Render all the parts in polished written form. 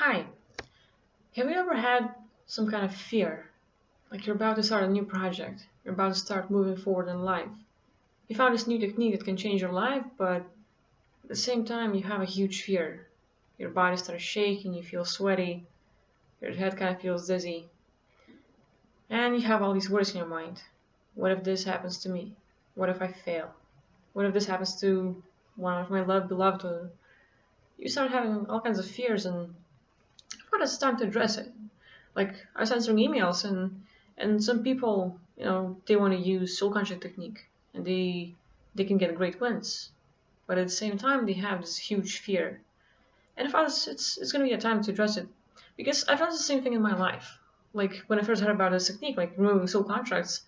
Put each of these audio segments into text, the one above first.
Hi, have you ever had some kind of fear? Like you're about to start a new project, you're about to start moving forward in life. You found this new technique that can change your life, but at the same time, you have a huge fear. Your body starts shaking, you feel sweaty, your head kind of feels dizzy, and you have all these worries in your mind. What if this happens to me? What if I fail? What if this happens to one of my beloved ones? You start having all kinds of fears, and I thought it's time to address it. Like I was answering emails and some people, they want to use soul conscious technique and they can get great wins. But at the same time they have this huge fear. And if I was it's gonna be a time to address it. Because I found the same thing in my life. Like when I first heard about this technique, like removing soul contracts,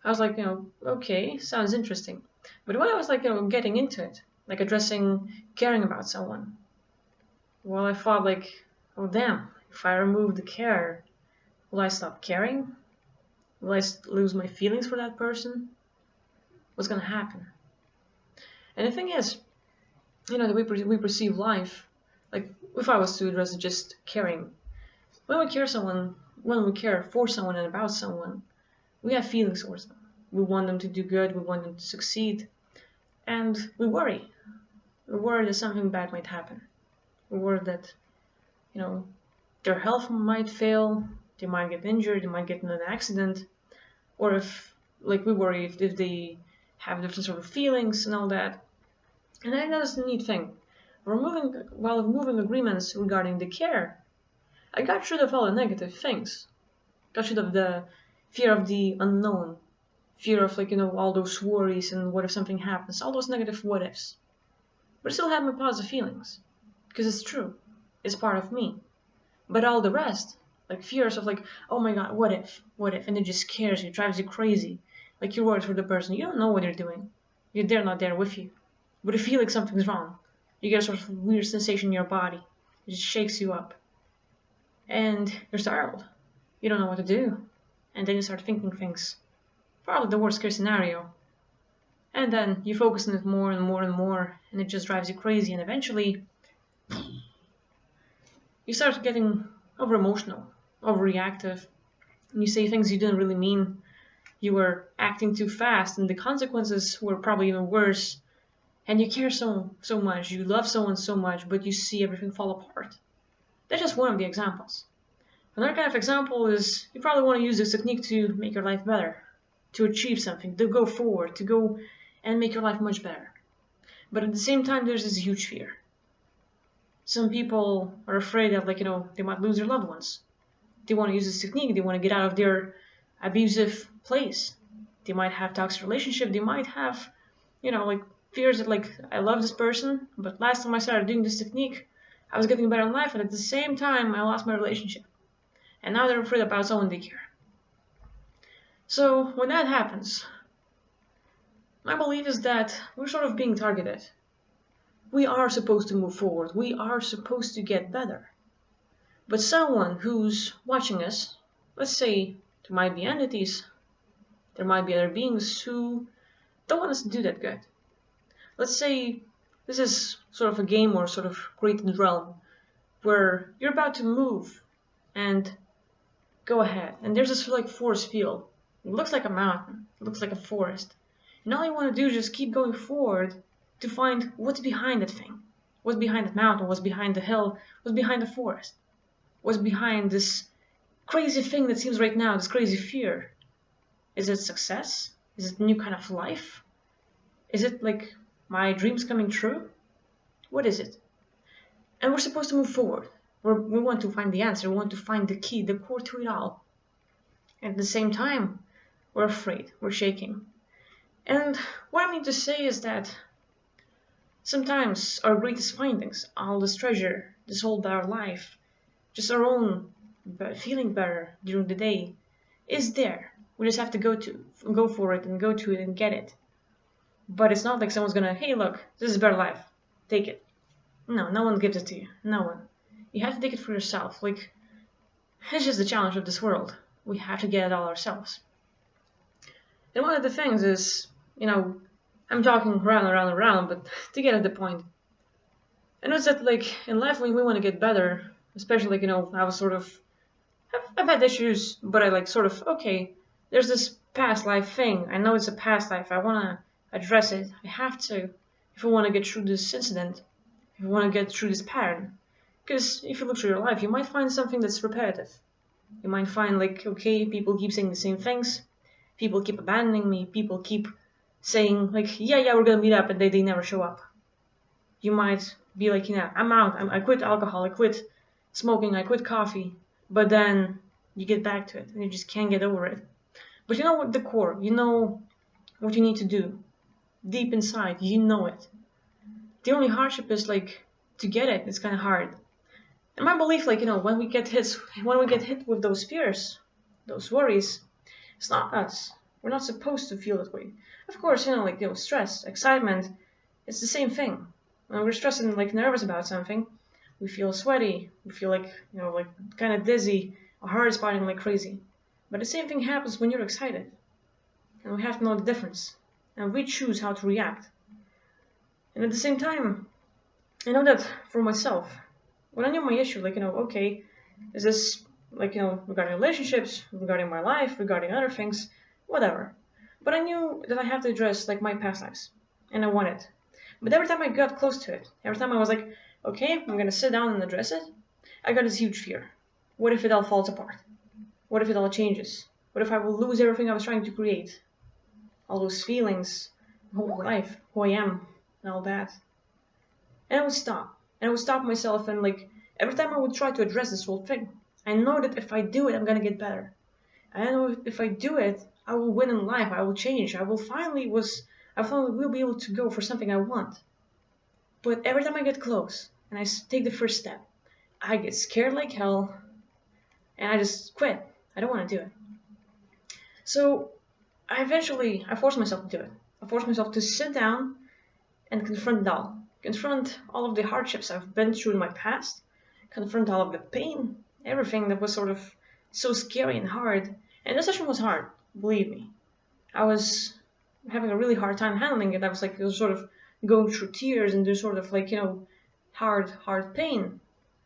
I was like, okay, sounds interesting. But when I was like, getting into it, like addressing caring about someone, well I thought like, oh damn, if I remove the care, will I stop caring? Will I lose my feelings for that person? What's gonna happen? And the thing is, that we perceive life, like if I was to address just caring, when we care someone, when we care for someone and about someone, we have feelings towards them. We want them to do good. We want them to succeed, and we worry. We worry that something bad might happen. We worry that, you know, their health might fail. They might get injured. They might get in an accident. Or if, like, we worry if they have different sort of feelings and all that. And I think that's the neat thing. While removing agreements regarding the care, I got rid of all the negative things. Got rid of the fear of the unknown, fear of all those worries and what if something happens, all those negative what ifs. But I still have my positive feelings, because it's true, it's part of me. But all the rest, like fears of oh my god, what if, and it just scares you, drives you crazy. Like you're worried for the person, you don't know what they're doing. They're not there with you. But you feel like something's wrong. You get a sort of weird sensation in your body. It just shakes you up. And you're startled. You don't know what to do. And then you start thinking things. Probably the worst case scenario. And then you focus on it more and more and more, and it just drives you crazy, and eventually you start getting over emotional, overreactive, and you say things you didn't really mean. You were acting too fast, and the consequences were probably even worse. And you care so much, you love someone so much, but you see everything fall apart. That's just one of the examples. Another kind of example is you probably want to use this technique to make your life better, to achieve something, to go forward, to go and make your life much better. But at the same time, there's this huge fear. Some people are afraid that, they might lose their loved ones. They want to use this technique, they want to get out of their abusive place. They might have toxic relationship, they might have, fears that I love this person, but last time I started doing this technique, I was getting better in life, and at the same time, I lost my relationship. And now they're afraid about someone they care. So when that happens, my belief is that we're sort of being targeted. We are supposed to move forward. We are supposed to get better. But someone who's watching us, let's say there might be entities, there might be other beings who don't want us to do that good. Let's say this is sort of a game or sort of created realm where you're about to move and go ahead. And there's this force field. It looks like a mountain. It looks like a forest. And all you want to do is just keep going forward to find what's behind that thing. What's behind that mountain? What's behind the hill? What's behind the forest? What's behind this crazy thing that seems right now, this crazy fear? Is it success? Is it a new kind of life? Is it my dreams coming true? What is it? And we're supposed to move forward. We want to find the answer. We want to find the key, the core to it all. And at the same time, we're afraid. We're shaking. And what I mean to say is that sometimes our greatest findings, all this treasure, this whole better life, just our own feeling better during the day, is there. We just have to go for it and go to it and get it. But it's not like someone's gonna, hey look, this is better life, take it. No one gives it to you. No one. You have to take it for yourself. It's just the challenge of this world. We have to get it all ourselves. And one of the things is, I'm talking around, but to get at the point. I know that in life when we want to get better, especially like, I was sort of, I've had issues, but I like sort of, okay, there's this past life thing. I know it's a past life. I want to address it. I have to, if I want to get through this incident, if I want to get through this pattern. Because if you look through your life, you might find something that's repetitive. You might find like, okay, people keep saying the same things. People keep abandoning me. People keep saying like, yeah, we're gonna meet up, and they never show up. You might be like, I'm out. I quit alcohol. I quit smoking. I quit coffee. But then you get back to it, and you just can't get over it. But you know what? The core. You know what you need to do. Deep inside, you know it. The only hardship is like to get it. It's kind of hard. And my belief, like, when we get hit with those fears, those worries, it's not us. We're not supposed to feel that way. Of course, stress, excitement, it's the same thing. When we're stressed and like nervous about something, we feel sweaty, we feel like, like kind of dizzy, our heart is pounding like crazy. But the same thing happens when you're excited. And we have to know the difference. And we choose how to react. And at the same time, I know that for myself, when I knew my issue, like, okay, is this like, regarding relationships, regarding my life, regarding other things, whatever. But I knew that I have to address like my past lives, and I want it. But every time I got close to it, every time I was like, okay, I'm gonna sit down and address it, I got this huge fear. What if it all falls apart? What if it all changes? What if I will lose everything I was trying to create? All those feelings, whole life, who I am, and all that. And I would stop. And I would stop myself, and like every time I would try to address this whole thing, I know that if I do it, I'm gonna get better. I know if I do it, I will win in life. I will change. I finally will be able to go for something I want. But every time I get close and I take the first step, I get scared like hell, and I just quit. I don't want to do it. So I forced myself to do it. I forced myself to sit down and confront doubt. Confront all of the hardships I've been through in my past. Confront all of the pain, everything that was sort of so scary and hard. And the session was hard, believe me. I was having a really hard time handling it. I was like, sort of going through tears and there's sort of like, hard pain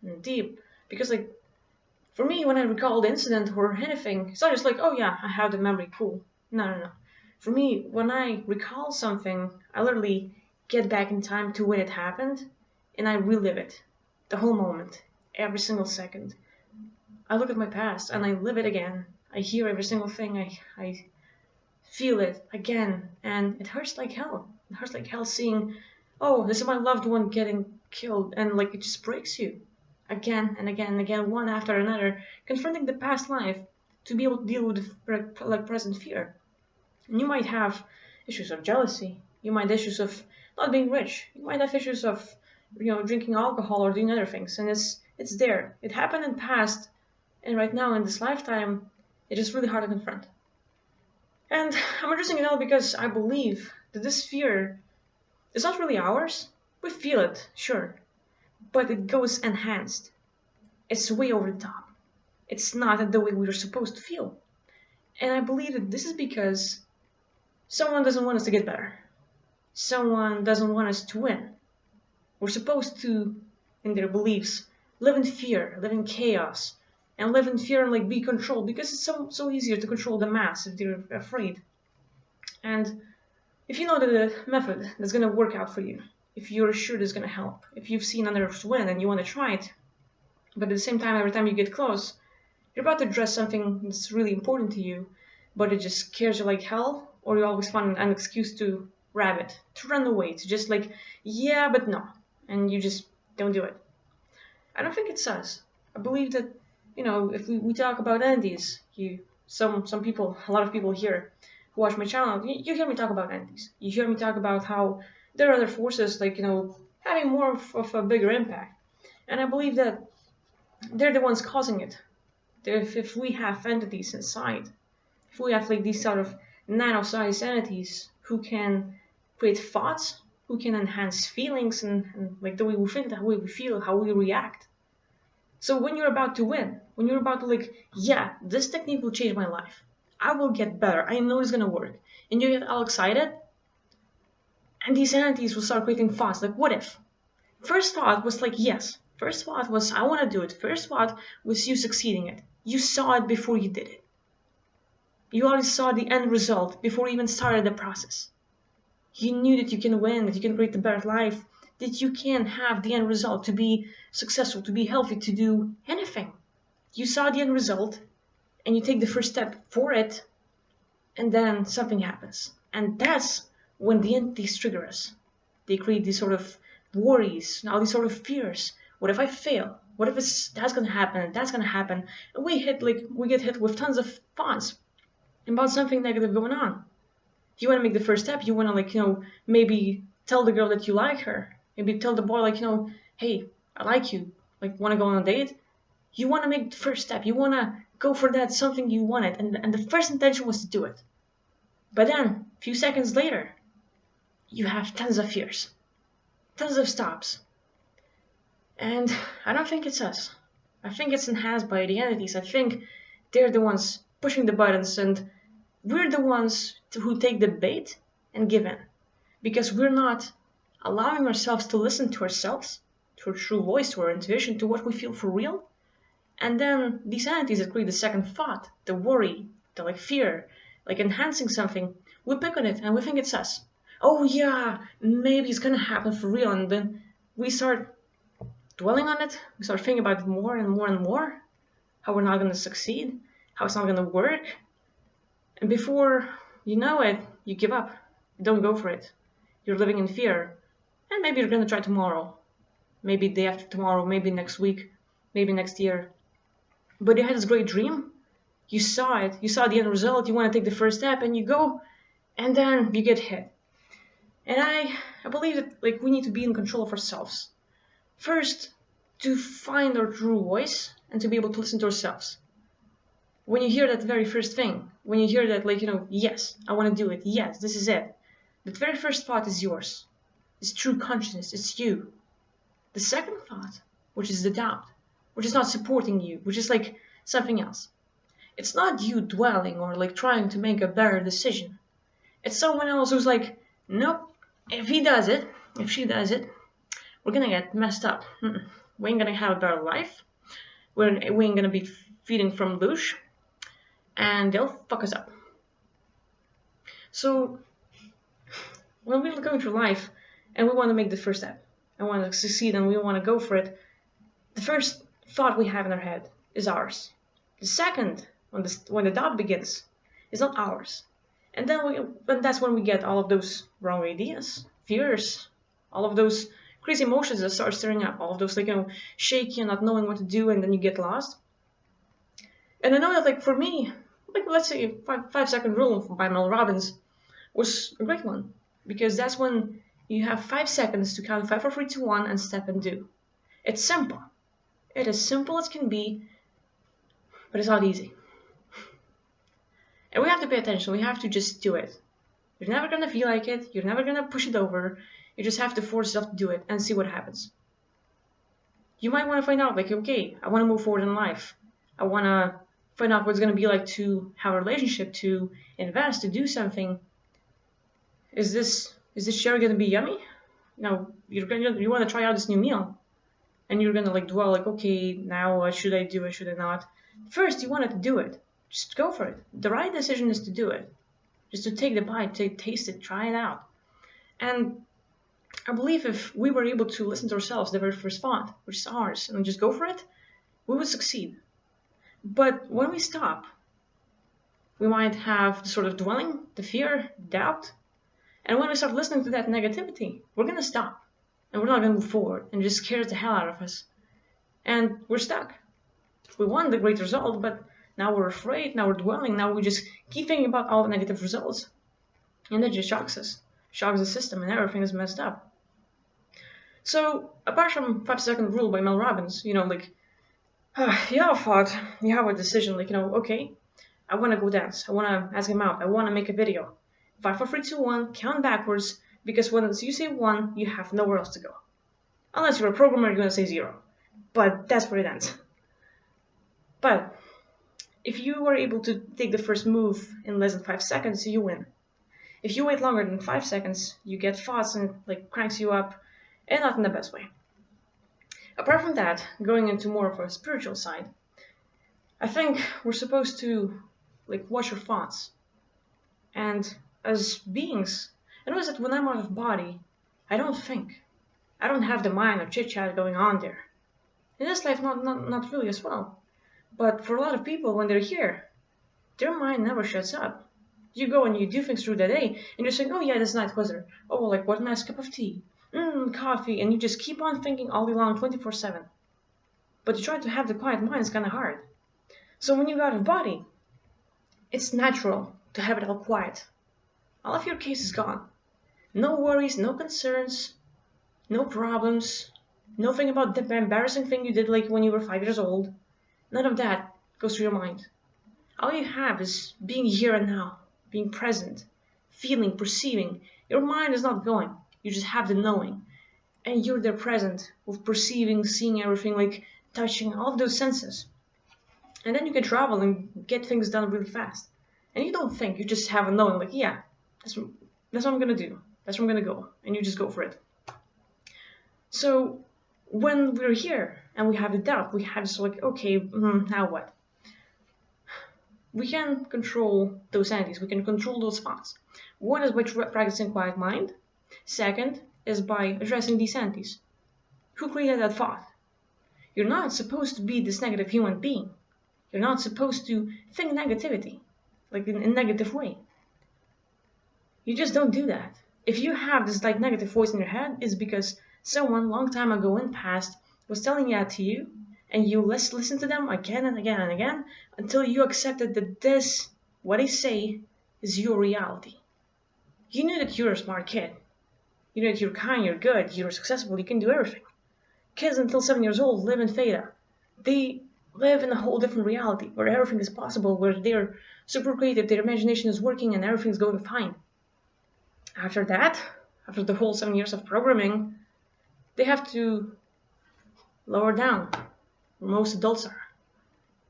and deep. Because like, for me, when I recall the incident or anything, it's not just like, oh yeah, I have the memory, cool. No. For me, when I recall something, I literally get back in time to when it happened, and I relive it, the whole moment, every single second. I look at my past and I live it again. I hear every single thing. I feel it again, and it hurts like hell. It hurts like hell seeing, oh, this is my loved one getting killed, and like it just breaks you again and again and again, one after another, confronting the past life to be able to deal with the like present fear. And you might have issues of jealousy. You might have issues of not being rich. You might have issues of, drinking alcohol or doing other things. And it's there. It happened in the past, and right now in this lifetime, it is really hard to confront. And I'm addressing it all because I believe that this fear is not really ours. We feel it, sure, but it goes enhanced. It's way over the top. It's not the way we are supposed to feel. And I believe that this is because someone doesn't want us to get better. Someone doesn't want us to win. We're supposed to, in their beliefs, live in fear, live in chaos, and live in fear and like be controlled, because it's so easier to control the mass if they're afraid. And if you know the method that's going to work out for you, if you're sure it's going to help, if you've seen others win and you want to try it, but at the same time, every time you get close, you're about to address something that's really important to you, but it just scares you like hell, or you always find an excuse to grab it, to run away, to just like, yeah, but no, and you just don't do it. I don't think it's us. I believe that, if we talk about entities, some people, a lot of people here who watch my channel, you hear me talk about entities. You hear me talk about how there are other forces, like, having more of a bigger impact. And I believe that they're the ones causing it. If we have entities inside, if we have like these sort of nano-sized entities who can create thoughts, who can enhance feelings and like the way we think, the way we feel, how we react. So when you're about to win, when you're about to like, yeah, this technique will change my life, I will get better, I know it's gonna work, and you get all excited, and these entities will start creating thoughts like, what if? First thought was like, yes, First thought was, I want to do it. First thought was you succeeding it. You saw it before you did it. You already saw the end result before you even started the process. You knew that you can win, that you can create a better life, that you can have the end result to be successful, to be healthy, to do anything. You saw the end result and you take the first step for it, and then something happens. And that's when the entities trigger us. They create these sort of worries, now these sort of fears. What if I fail? What if that's gonna happen and that's gonna happen? And we get hit with tons of thoughts about something negative going on. You want to make the first step. You want to maybe tell the girl that you like her. Maybe tell the boy hey, I like you. Want to go on a date? You want to make the first step. You want to go for that something you wanted. And the first intention was to do it. But then, a few seconds later, you have tons of fears. Tons of stops. And I don't think it's us. I think it's enhanced by the entities. I think they're the ones pushing the buttons, and we're the ones who take the bait and give in. Because we're not allowing ourselves to listen to ourselves, to our true voice, to our intuition, to what we feel for real. And then these entities that create the second thought, the worry, the fear, enhancing something, we pick on it and we think it's us. Oh yeah, maybe it's gonna happen for real. And then we start dwelling on it. We start thinking about it more and more and more. How we're not gonna succeed, how it's not gonna work. And before you know it, you give up. You don't go for it. You're living in fear. And maybe you're gonna try tomorrow. Maybe the day after tomorrow, maybe next week, maybe next year. But you had this great dream. You saw it. You saw the end result. You want to take the first step and you go, and then you get hit. And I believe that we need to be in control of ourselves. First, to find our true voice and to be able to listen to ourselves. When you hear that very first thing, when you hear that yes, I want to do it. Yes, this is it. The very first thought is yours. It's true consciousness. It's you. The second thought, which is the doubt, which is not supporting you, which is something else. It's not you dwelling or trying to make a better decision. It's someone else who's nope, if he does it, if she does it, we're gonna get messed up. We ain't gonna have a better life. We ain't gonna be feeding from douche, and they'll fuck us up. So when we're going through life and we want to make the first step, and want to succeed, and we want to go for it, the first thought we have in our head is ours. The second, when the doubt begins, is not ours. And then that's when we get all of those wrong ideas, fears, all of those crazy emotions that start stirring up, all of those shaky and not knowing what to do, and then you get lost. And I know that for me, let's say 5-second rule by Mel Robbins was a great one, because that's when you have 5 seconds to count 5, 4, 3, 2, 1 and step and do. It's simple. It is simple as can be, but it's not easy. And we have to pay attention. We have to just do it. You're never going to feel like it. You're never going to push it over. You just have to force yourself to do it and see what happens. You might want to find out, okay, I want to move forward in life. I want to find out what it's going to be like to have a relationship, to invest, to do something. Is this share going to be yummy? You want to try out this new meal. And you're going to dwell, okay, now what should I do, what should I not? First, you wanted to do it. Just go for it. The right decision is to do it. Just to take the bite, to taste it, try it out. And I believe if we were able to listen to ourselves, the very first thought, which is ours, and just go for it, we would succeed. But when we stop, we might have the sort of dwelling, the fear, doubt. And when we start listening to that negativity, we're going to stop. And we're not going to move forward, and it just scares the hell out of us. And we're stuck. We want the great result, but now we're afraid, now we're dwelling, now we just keep thinking about all the negative results. And it just shocks us, shocks the system, and everything is messed up. So, apart from 5-second rule by Mel Robbins, you have a thought, you have a decision, okay, I want to go dance, I want to ask him out, I want to make a video. 5, 4, 3, 2, 1, count backwards, because once you say 1, you have nowhere else to go. Unless you're a programmer, you're going to say 0. But that's where it ends. But if you were able to take the first move in less than 5 seconds, you win. If you wait longer than 5 seconds, you get thoughts and cranks you up, and not in the best way. Apart from that, going into more of a spiritual side, I think we're supposed to watch our thoughts. And as beings, I notice that when I'm out of body, I don't think. I don't have the mind or chit chat going on there. In this life, not really as well. But for a lot of people, when they're here, their mind never shuts up. You go and you do things through the day, and you're saying, oh yeah, this night was there. Oh, like what a nice cup of tea. Coffee, and you just keep on thinking all day long, 24/7. But to try to have the quiet mind is kind of hard. So when you go out of body, it's natural to have it all quiet. All of your case is gone. No worries, no concerns, no problems, nothing about the embarrassing thing you did like when you were 5 years old. None of that goes through your mind. All you have is being here and now, being present, feeling, perceiving. Your mind is not going. You just have the knowing. And you're there present with perceiving, seeing everything, like touching, all of those senses. And then you can travel and get things done really fast. And you don't think, you just have a knowing, like, yeah, that's what I'm gonna do. That's where I'm gonna go. And you just go for it. So when we're here and we have the doubt, we have this like, okay, now what? We can control those entities. We can control those thoughts. One is by practicing quiet mind. Second is by addressing these entities. Who created that thought? You're not supposed to be this negative human being. You're not supposed to think negativity, like in a negative way. You just don't do that. If you have this like negative voice in your head, it's because someone long time ago in past was telling that to you, and you listen to them again and again and again until you accepted that this, what they say, is your reality. You knew that you're a smart kid. You know that you're kind, you're good, you're successful, you can do everything. Kids until 7 years old live in theta. They live in a whole different reality where everything is possible, where they're super creative, their imagination is working, and everything's going fine. After that, after the whole 7 years of programming, they have to lower down, where most adults are,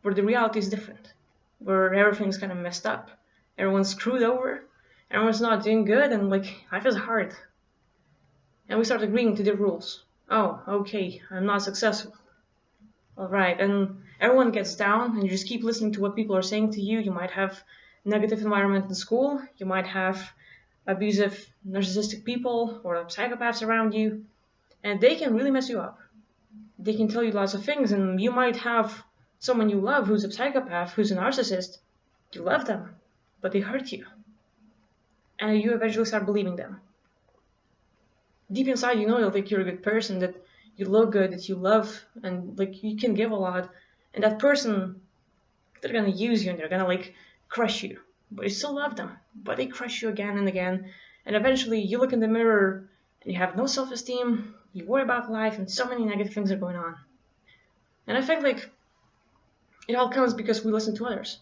where the reality is different, where everything's kind of messed up, everyone's screwed over, everyone's not doing good, and like life is hard. And we start agreeing to the rules. Oh, okay, I'm not successful. All right, and everyone gets down, and you just keep listening to what people are saying to you. You might have negative environment in school. You might have abusive, narcissistic people or psychopaths around you, and they can really mess you up. They can tell you lots of things, and you might have someone you love who's a psychopath, who's a narcissist. You love them, but they hurt you. And you eventually start believing them. Deep inside, you know like you're a good person, that you look good, that you love, and like you can give a lot. And that person, they're gonna use you and they're gonna like crush you. But you still love them. But they crush you again and again. And eventually you look in the mirror and you have no self-esteem, you worry about life, and so many negative things are going on. And I think like it all comes because we listen to others.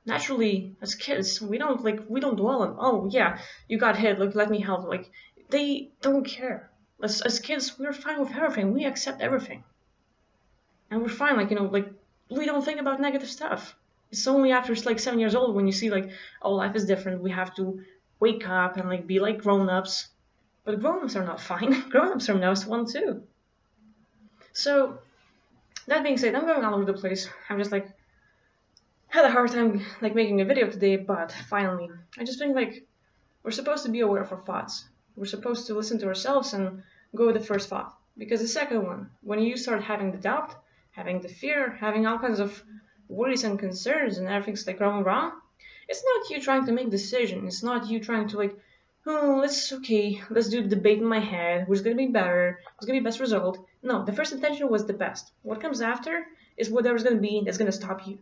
Naturally, as kids, we don't dwell on, oh yeah, you got hit, look, let me help. Like they don't care. As kids, we're fine with everything. We accept everything. And we're fine, like, we don't think about negative stuff. It's only after it's like 7 years old when you see like, oh, life is different. We have to wake up and like be like grown-ups. But grown-ups are not fine. Grown-ups are nice one too. So that being said, I'm going all over the place. I'm just like had a hard time like making a video today, but finally, I just think like we're supposed to be aware of our thoughts. We're supposed to listen to ourselves and go with the first thought. Because the second one, when you start having the doubt, having the fear, having all kinds of worries and concerns and everything's like going wrong, it's not you trying to make a decision. It's not you trying to like, oh, let's do the debate in my head. Who's going to be better? Who's going to be best result? No, the first intention was the best. What comes after is whatever's going to be that's going to stop you.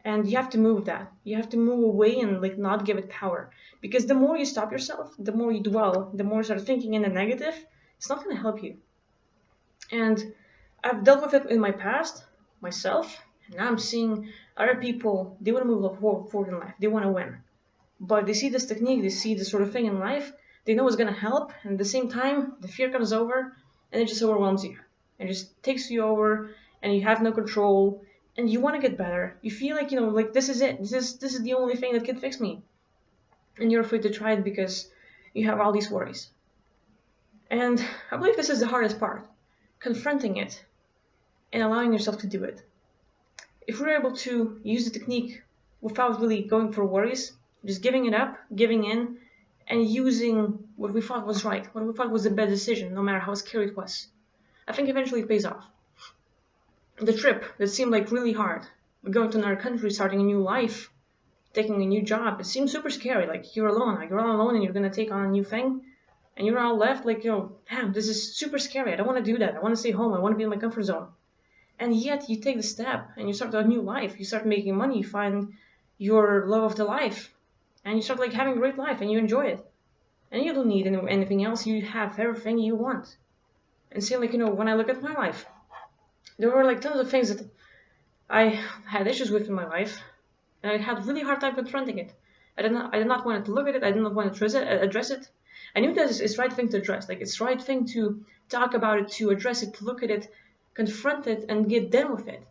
And you have to move that. You have to move away and like not give it power. Because the more you stop yourself, the more you dwell, the more you start thinking in the negative, it's not going to help you. And I've dealt with it in my past, myself, and now I'm seeing other people, they want to move forward in life. They want to win. But they see this technique, they see this sort of thing in life, they know it's going to help, and at the same time, the fear comes over, and it just overwhelms you. It just takes you over, and you have no control, and you want to get better. You feel like, like this is it. This is the only thing that can fix me. And you're afraid to try it because you have all these worries. And I believe this is the hardest part. confronting it and allowing yourself to do it. If we're able to use the technique without really going for worries, just giving it up, giving in, and using what we thought was right, what we thought was the best decision, no matter how scary it was, I think eventually it pays off. The trip that seemed like really hard, going to another country, starting a new life, taking a new job, it seems super scary. Like you're alone, you're all alone and you're gonna take on a new thing, and you're all left like, damn, this is super scary. I don't want to do that. I want to stay home. I want to be in my comfort zone. And yet you take the step and you start a new life. You start making money. You find your love of the life, and you start like having a great life and you enjoy it. And you don't need anything else. You have everything you want. And see, like, when I look at my life, there were like tons of things that I had issues with in my life, and I had a really hard time confronting it. I did not want to look at it. I did not want to address it. I knew that it's the right thing to address. Like, it's the right thing to talk about it, to address it, to look at it, confront it, and get done with it.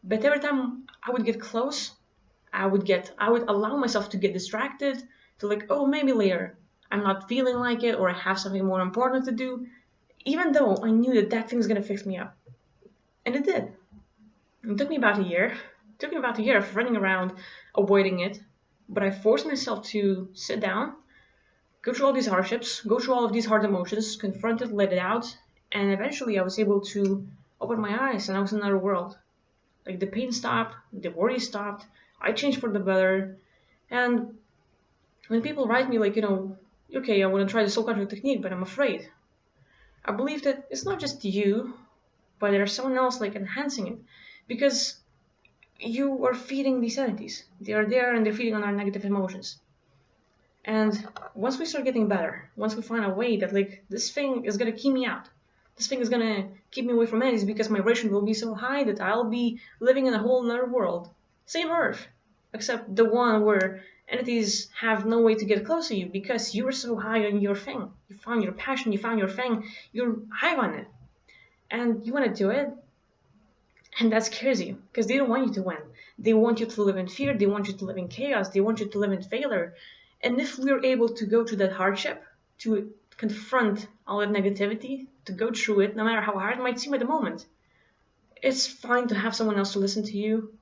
But every time I would get close, I would allow myself to get distracted, to like, oh, maybe later. I'm not feeling like it, or I have something more important to do, even though I knew that thing's gonna fix me up. And it did. It took me about a year. It took me about a year of running around, avoiding it. But I forced myself to sit down, go through all these hardships, go through all of these hard emotions, confront it, let it out, and eventually I was able to open my eyes and I was in another world. Like, the pain stopped, the worry stopped, I changed for the better. And when people write me like, okay, I want to try the soul contract technique, but I'm afraid, I believe that it's not just you, but there's someone else like enhancing it, because you are feeding these entities. They are there and they're feeding on our negative emotions. And once we start getting better, once we find a way that like this thing is gonna keep me out, this thing is gonna keep me away from entities because my vibration will be so high that I'll be living in a whole other world. Same Earth, except the one where entities have no way to get close to you because you are so high on your thing. You found your passion, you found your thing, you're high on it. And you want to do it, and that scares you because they don't want you to win. They want you to live in fear, they want you to live in chaos, they want you to live in failure. And if we're able to go through that hardship, to confront all that negativity, to go through it, no matter how hard it might seem at the moment, it's fine to have someone else to listen to you.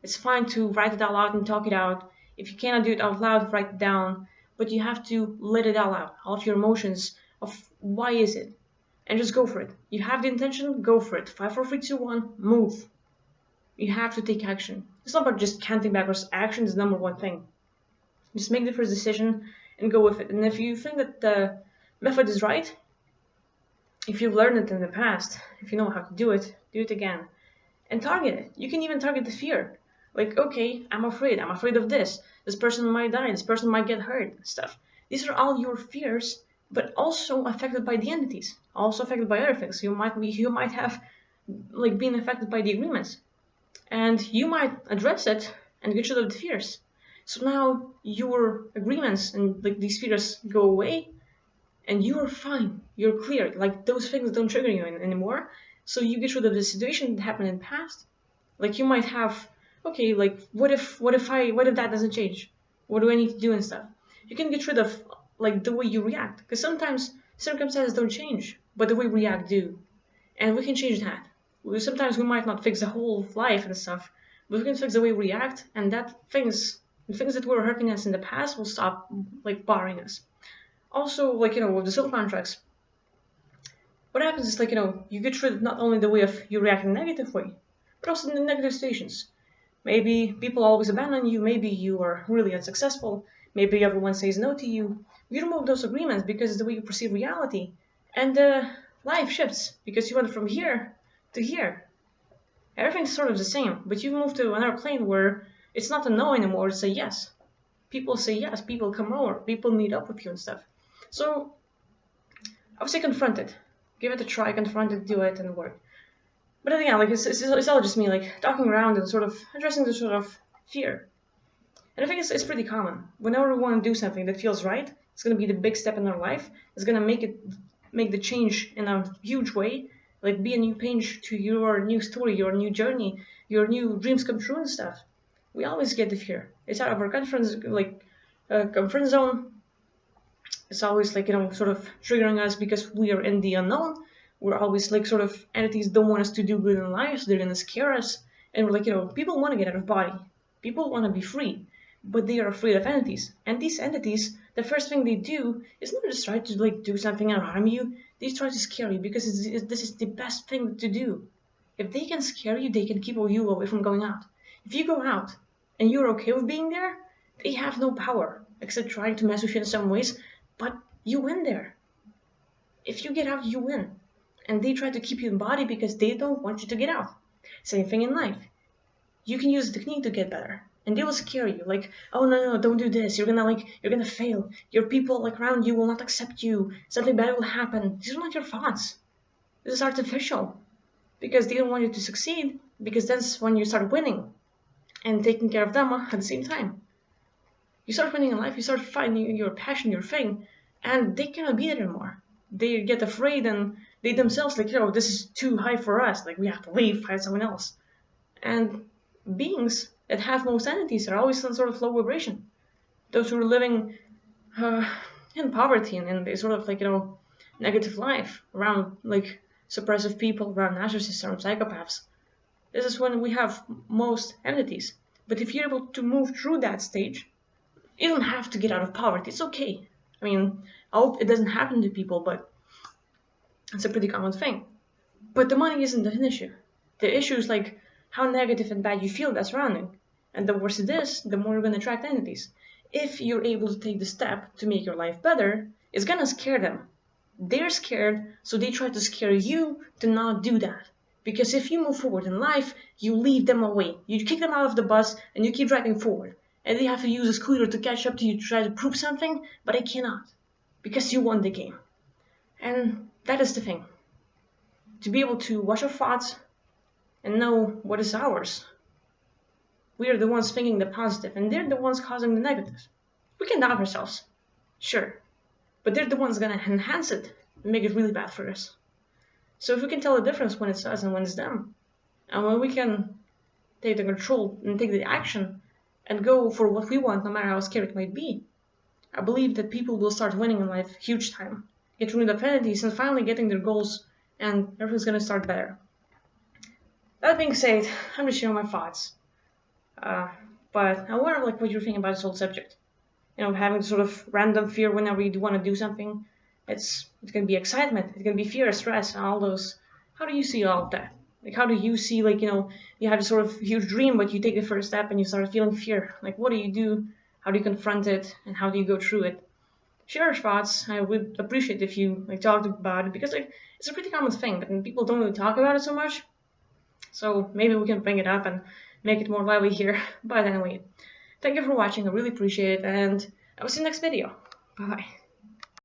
It's fine to write it all out and talk it out. If you cannot do it out loud, write it down. But you have to let it all out, all of your emotions of why is it? And just go for it. You have the intention, go for it. 5, 4, 3, 2, 1, move. You have to take action. It's not about just counting backwards. Action is the number one thing. Just make the first decision and go with it. And if you think that the method is right, if you've learned it in the past, if you know how to do it again. And target it. You can even target the fear. Like, okay, I'm afraid of this. This person might die, this person might get hurt, stuff. These are all your fears, but also affected by the entities, also affected by other things. You might have like been affected by the agreements, and you might address it and get rid of the fears. So now your agreements and like these fears go away, and you are fine. You're clear. Like, those things don't trigger you anymore. So you get rid of the situation that happened in the past. Like, you might have, okay, like what if that doesn't change? What do I need to do and stuff? You can get rid of like the way you react, because sometimes circumstances don't change, but the way we react do, and we can change that. Sometimes we might not fix the whole life and stuff, but we can fix the way we react, and the things that were hurting us in the past will stop like bothering us. Also, like, with the soul contracts, what happens is like, you get rid of not only the way of you react in a negative way, but also in the negative situations. Maybe people always abandon you, maybe you are really unsuccessful, maybe everyone says no to you. You remove those agreements because it's the way you perceive reality. And life shifts because you went from here to here. Everything's sort of the same, but you move to another plane where it's not a no anymore, it's a yes. People say yes, people come over, people meet up with you and stuff. So I would say confront it. Give it a try, confront it, do it, and work. But then, yeah, like it's all just me, like talking around and sort of addressing the sort of fear. And I think it's pretty common. Whenever we want to do something that feels right, it's going to be the big step in our life. It's going to make the change in a huge way, like be a new page to your new story, your new journey, your new dreams come true and stuff. We always get the fear. It's out of our comfort zone. It's always like, sort of triggering us because we are in the unknown. We're always like sort of entities don't want us to do good in life, so they're gonna scare us. And we're like, people want to get out of body. People want to be free, but they are afraid of entities. And these entities, the first thing they do is not just try to like do something and harm you. They try to scare you because this is the best thing to do. If they can scare you, they can keep you away from going out. If you go out and you're okay with being there, they have no power except trying to mess with you in some ways, but you win there. If you get out, you win. And they try to keep you in body because they don't want you to get out. Same thing in life. You can use a technique to get better. And they will scare you, like, oh no, don't do this. You're gonna fail. Your people like around you will not accept you. Something bad will happen. These are not your thoughts. This is artificial. Because they don't want you to succeed, because that's when you start winning and taking care of them at the same time. You start winning in life, you start finding your passion, your thing, and they cannot be there anymore. They get afraid and they themselves like, this is too high for us. Like, we have to leave, find someone else. And beings that have most entities are always some sort of low vibration. Those who are living in poverty and they sort of like, negative life around like suppressive people, around narcissists, around psychopaths. This is when we have most entities. But if you're able to move through that stage, you don't have to get out of poverty. It's okay. I mean, I hope it doesn't happen to people, but it's a pretty common thing. But the money isn't an issue. The issue is like how negative and bad you feel that's surrounding. And the worse it is, the more you're going to attract entities. If you're able to take the step to make your life better, it's going to scare them. They're scared, so they try to scare you to not do that. Because if you move forward in life, you leave them away. You kick them out of the bus and you keep driving forward. And they have to use a scooter to catch up to you to try to prove something, but they cannot. Because you won the game. And that is the thing. To be able to watch our thoughts and know what is ours. We are the ones thinking the positive, and they're the ones causing the negative. We can doubt ourselves, sure, but they're the ones going to enhance it and make it really bad for us. So if we can tell the difference when it's us and when it's them, and when we can take the control and take the action and go for what we want, no matter how scary it might be, I believe that people will start winning in life huge time, get rid of entities and finally getting their goals, and everything's going to start better. That being said, I'm just sharing my thoughts. But I wonder like what you're thinking about this whole subject. Having sort of random fear whenever you do want to do something. It's gonna be excitement, it's gonna be fear, stress, and all those. How do you see all of that? Like how do you see like, you have a sort of huge dream, but you take the first step and you start feeling fear. Like what do you do? How do you confront it? And how do you go through it? Share your thoughts. I would appreciate if you like talked about it because like it's a pretty common thing, but people don't really talk about it so much. So maybe we can bring it up and make it more lively here. But anyway, thank you for watching. I really appreciate it, and I will see you next video. Bye.